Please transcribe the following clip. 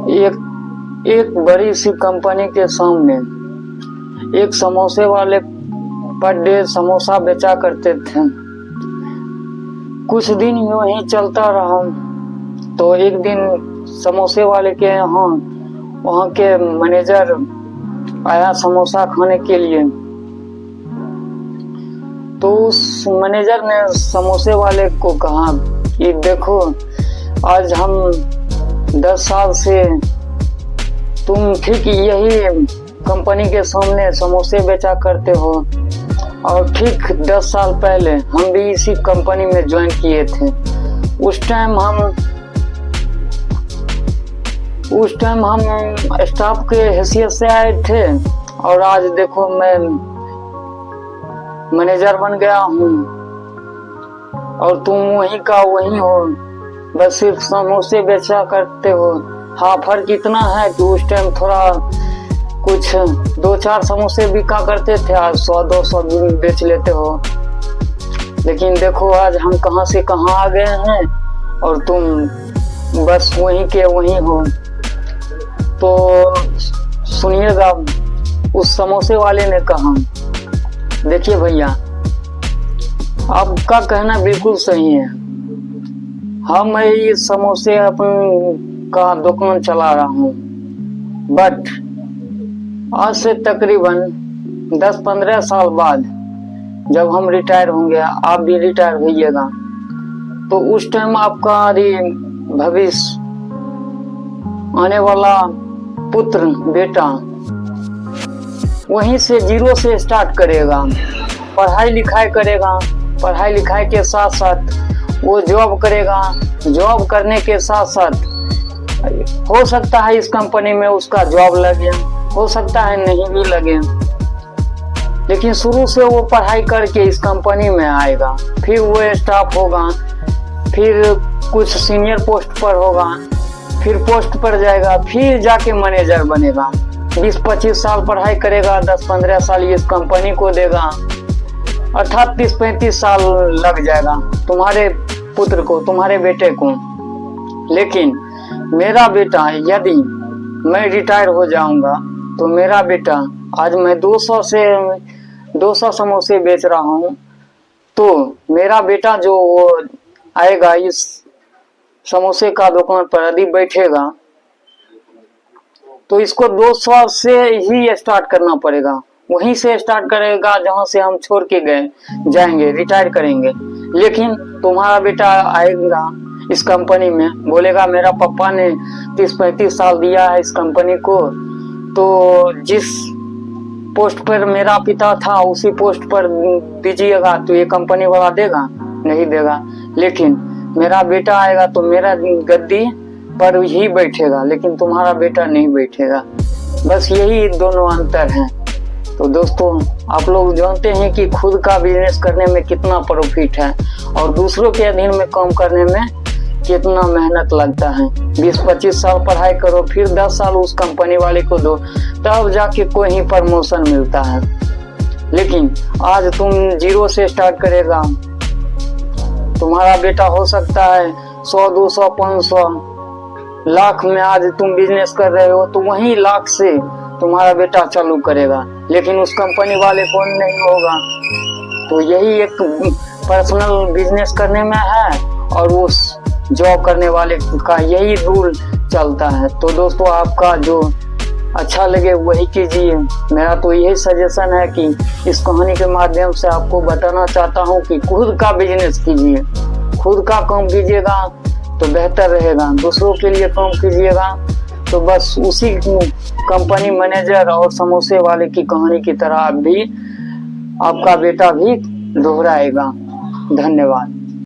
एक बड़ी सी कंपनी के सामने एक समोसे वाले पर डे समोसा बेचा करते थे। कुछ दिन यूं ही चलता रहा तो एक दिन समोसे वाले के यहाँ वहाँ के मैनेजर आया समोसा खाने के लिए। तो उस मैनेजर ने समोसे वाले को कहा कि देखो, आज हम 10 साल से तुम ठीक यही कंपनी के सामने समोसे बेचा करते हो और ठीक 10 साल पहले हम भी इसी कंपनी में ज्वाइन किए थे। उस टाइम हम स्टाफ के हैसियत से आए थे और आज देखो मैं मैनेजर बन गया हूँ और तुम वहीं का वहीं हो, बस सिर्फ समोसे बेचा करते हो। हाँ, फर्क इतना है कि उस टाइम थोड़ा कुछ 2-4 समोसे बिका करते थे, आज 100-200 बेच लेते हो। लेकिन देखो आज हम कहाँ से कहाँ आ गए हैं और तुम बस वहीं के वहीं हो। तो सुनिएगा, उस समोसे वाले ने कहा, देखिए भैया, आपका कहना बिल्कुल सही है। हम ये समोसे अपन का दुकान चला रहा हूँ, बट आज से तकरीबन 10-15 साल बाद जब हम रिटायर होंगे, आप भी रिटायर होइएगा, तो उस टाइम आपका भविष्य आने वाला पुत्र बेटा वहीं से जीरो से स्टार्ट करेगा, पढ़ाई लिखाई करेगा, पढ़ाई लिखाई के साथ साथ वो जॉब करेगा, जॉब करने के साथ साथ हो सकता है इस कंपनी में उसका जॉब लगे, हो सकता है नहीं भी लगे, लेकिन शुरू से वो पढ़ाई करके इस कंपनी में आएगा, फिर वो स्टाफ होगा, फिर कुछ सीनियर पोस्ट पर होगा, फिर पोस्ट पर जाएगा, फिर जाके मैनेजर बनेगा। 20-25 साल पढ़ाई करेगा, 10-15 साल इस कंपनी को देगा, अर्थात 30-35 साल लग जाएगा तुम्हारे पुत्र को, तुम्हारे बेटे को। लेकिन मेरा बेटा, यदि मैं रिटायर हो जाऊंगा तो मेरा बेटा, आज मैं 200 समोसे बेच रहा हूं, तो मेरा बेटा जो वो आएगा इस समोसे का दुकान पर यदि बैठेगा तो इसको 200 से ही स्टार्ट करना पड़ेगा, वहीं से स्टार्ट करेगा जहां से हम छोड़ के गए जाएंगे, रिटायर करेंगे। लेकिन तुम्हारा बेटा आएगा इस कंपनी में, बोलेगा मेरा पापा ने 30-35 साल दिया है इस कंपनी को, तो जिस पोस्ट पर मेरा पिता था उसी पोस्ट पर दीजिएगा, तो ये कंपनी वाला देगा? नहीं देगा। लेकिन मेरा बेटा आएगा तो मेरा गद्दी पर ही बैठेगा, लेकिन तुम्हारा बेटा नहीं बैठेगा। बस यही दोनों अंतर हैं। तो दोस्तों, आप लोग जानते हैं कि खुद का बिजनेस करने में कितना प्रॉफिट है और दूसरों के अधीन में काम करने में कितना मेहनत लगता है। 20-25 साल पढ़ाई करो, फिर 10 साल उस कंपनी वाले को दो, तब जाके कोई ही प्रमोशन मिलता है। लेकिन आज तुम जीरो से स्टार्ट करेगा, तुम्हारा बेटा हो सकता है 100, 200, 500 लाख में आज तुम बिजनेस कर रहे हो, तो वही लाख से तुम्हारा बेटा चालू करेगा, लेकिन उस कंपनी वाले को नहीं होगा। तो यही एक पर्सनल बिजनेस करने में है और उस जॉब करने वाले का यही रूल चलता है। तो दोस्तों, आपका जो अच्छा लगे वही कीजिए। मेरा तो यही सजेशन है कि इस कहानी के माध्यम से आपको बताना चाहता हूँ कि खुद का बिजनेस कीजिए, खुद का काम कीजिएगा तो बेहतर रहेगा। दूसरों के लिए काम कीजिएगा तो बस उसी कंपनी मैनेजर और समोसे वाले की कहानी की तरह भी आपका बेटा भी दोहराएगा। धन्यवाद।